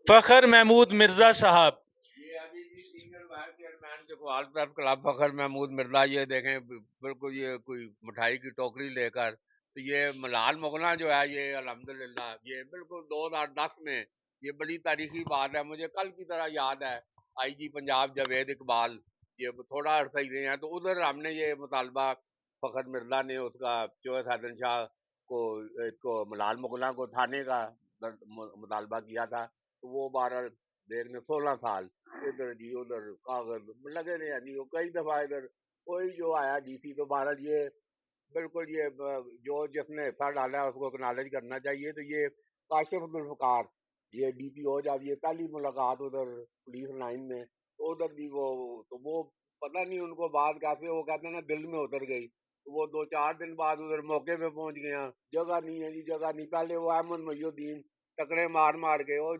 فخر محمود مرزا صاحب، یہ ابھی سینئر وائس چیئرمین جو فعال پریس کلب فخر محمود مرزا، یہ دیکھیں بالکل یہ کوئی مٹھائی کی ٹوکری لے کر، تو یہ ملال مغلاں جو ہے یہ الحمدللہ یہ بالکل 2010 میں یہ بڑی تاریخی بات ہے. مجھے کل کی طرح یاد ہے آئی جی پنجاب جاوید اقبال یہ تھوڑا عرصہ ہی رہے ہیں، تو ادھر ہم نے یہ مطالبہ فخر مرزا نے اس کا چوہے حسن شاہ کو ملال مغلاں کو اٹھانے کا مطالبہ کیا تھا. تو وہ 16 سال ادھر جی ادھر کاغذ لگے رہے ہیں جی. وہ کئی دفعہ ادھر کوئی جو آیا ڈی سی تو بہرحال یہ بالکل یہ جو جس نے حصہ ڈالا ہے اس کو اکنالج کرنا چاہیے. تو یہ کاشف الفقار یہ ڈی پی او جب یہ پہلی ملاقات ادھر پولیس لائن میں تو ادھر بھی وہ پتہ نہیں ان کو بات کیسے وہ کہتے ہیں نا دل میں اتر گئی. وہ 2-4 دن بعد ادھر موقع پہ پہنچ گیا، جگہ نہیں ہے جی جگہ نہیں. پہلے وہ احمد محی الدین ٹکرے مار کے اور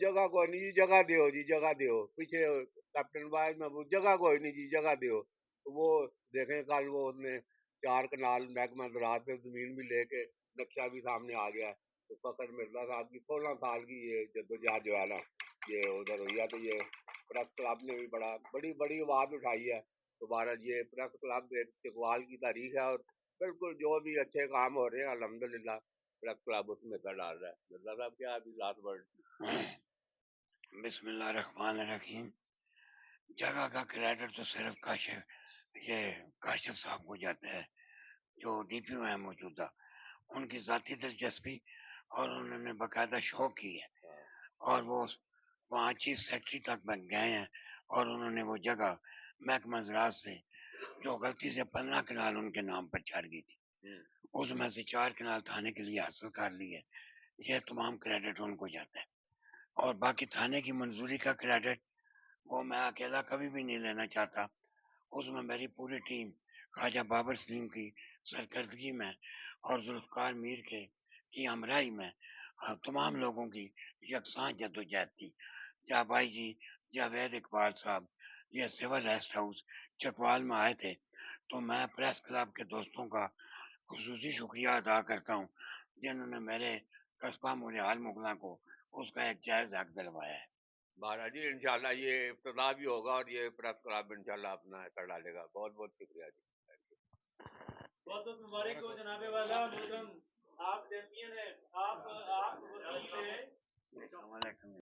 جگہ کوئی نہیں جی جگہ دیو جی جگہ دیو. پیچھے کیپٹن واحد محمود جگہ کوئی نہیں جی جگہ دیو. تو وہ دیکھیں کل وہ اس نے 4 کنال محکمہ زراعت سے زمین بھی لے کے نقشہ بھی سامنے آ گیا. تو فخر مرزا صاحب کی 16 سال کی یہ جدوجہد جو ہے نا یہ ادھر ہوئی ہے. تو یہ پریس کلب نے بھی بڑی آواز اٹھائی ہے. دوبارہ یہ پریس کلب اقبال کی تاریخ ہے اور بالکل جو بھی اچھے کام ہو رہے ہیں الحمدللہ پریس کلب اس میں کر ڈال رہا ہے. مرزا صاحب کیا ابھی لاسٹ ورڈ؟ بسم اللہ الرحمن الرحیم. جگہ کا کریڈٹ تو صرف کاشف صاحب کو جاتا ہے جو ڈی پی او ہیں موجودہ. ان کی ذاتی دلچسپی اور انہوں نے باقاعدہ شوق کی ہے اور وہ وہاں چیف سیکرٹری تک بن گئے ہیں اور انہوں نے وہ جگہ محکمہ زراعت سے جو غلطی سے 15 کنال ان کے نام پر چڑھ گئی تھی اس میں سے 4 کنال تھانے کے لیے حاصل کر لی ہے. یہ تمام کریڈٹ ان کو جاتا ہے. اور باقی تھانے کی منظوری کا کریڈٹ وہ میں اکیلا کبھی بھی نہیں لینا چاہتا. اس میں میری پوری ٹیم خواجہ بابر سلیم کی سرکردگی میں اور ذوالفقار میر کی ہمراہی میں تمام لوگوں کی یکساں جدوجہد تھی. جب آئی جی جاوید اقبال صاحب یہ سول ریسٹ ہاؤس چکوال میں آئے تھے تو میں پریس کلب کے دوستوں کا خصوصی شکریہ ادا کرتا ہوں جنہوں نے میرے قصبہ ملال مغلاں کو اس کا ایک جائز حق دلوایا ہے. مہاراج جی انشاءاللہ یہ ابتدا بھی ہوگا اور یہ پریس کلب انشاءاللہ اپنا کر ڈالے گا. بہت بہت شکریہ جی. بہت بہت مبارک ہو جناب والا محترم. آپ چیمپئن ہیں، آپ وکیل ہیں. السلام علیکم.